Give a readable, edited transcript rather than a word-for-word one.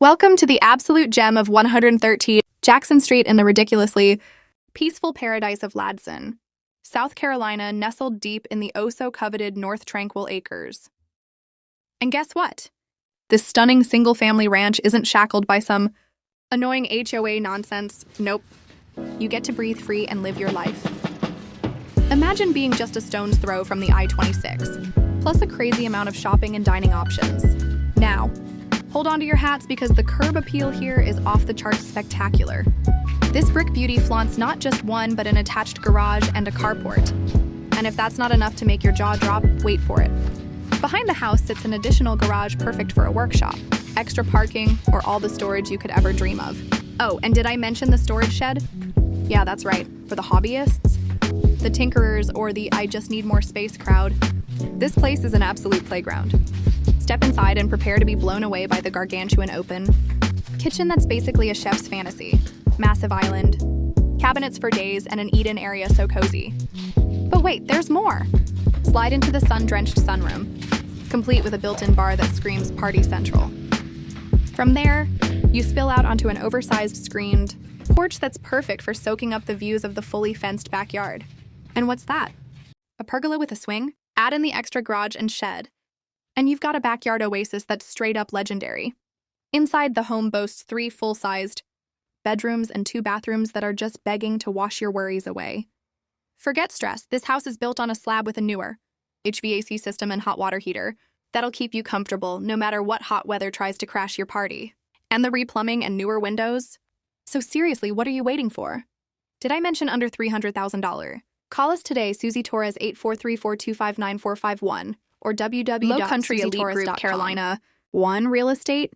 Welcome to the absolute gem of 113 Jackson Street in the ridiculously peaceful paradise of Ladson, South Carolina, nestled deep in the oh-so-coveted North Tranquil Acres. And guess what? This stunning single-family ranch isn't shackled by some annoying HOA nonsense. Nope. You get to breathe free and live your life. Imagine being just a stone's throw from the I-26, plus a crazy amount of shopping and dining options. Now, hold on to your hats because the curb appeal here is off the charts spectacular. This brick beauty flaunts not just one, but an attached garage and a carport. And if that's not enough to make your jaw drop, wait for it. Behind the house sits an additional garage perfect for a workshop, extra parking, or all the storage you could ever dream of. Oh, and did I mention the storage shed? Yeah, that's right. For the hobbyists, the tinkerers, or the I just need more space crowd, this place is an absolute playground. Step inside and prepare to be blown away by the gargantuan open kitchen that's basically a chef's fantasy. Massive island, cabinets for days, and an eat-in area so cozy. But wait, there's more! Slide into the sun-drenched sunroom, complete with a built-in bar that screams Party Central. From there, you spill out onto an oversized screened porch that's perfect for soaking up the views of the fully fenced backyard. And what's that? A pergola with a swing? Add in the extra garage and shed, and you've got a backyard oasis that's straight up legendary. Inside, the home boasts 3 full-sized bedrooms and 2 bathrooms that are just begging to wash your worries away. Forget stress, this house is built on a slab with a newer HVAC system and hot water heater that'll keep you comfortable no matter what hot weather tries to crash your party. And the replumbing and newer windows? So seriously, what are you waiting for? Did I mention under $300,000? Call us today, Susie Torres, 843-425-9451, or www.susietorres.com. Low Country Elite Group Carolina 1 Real Estate.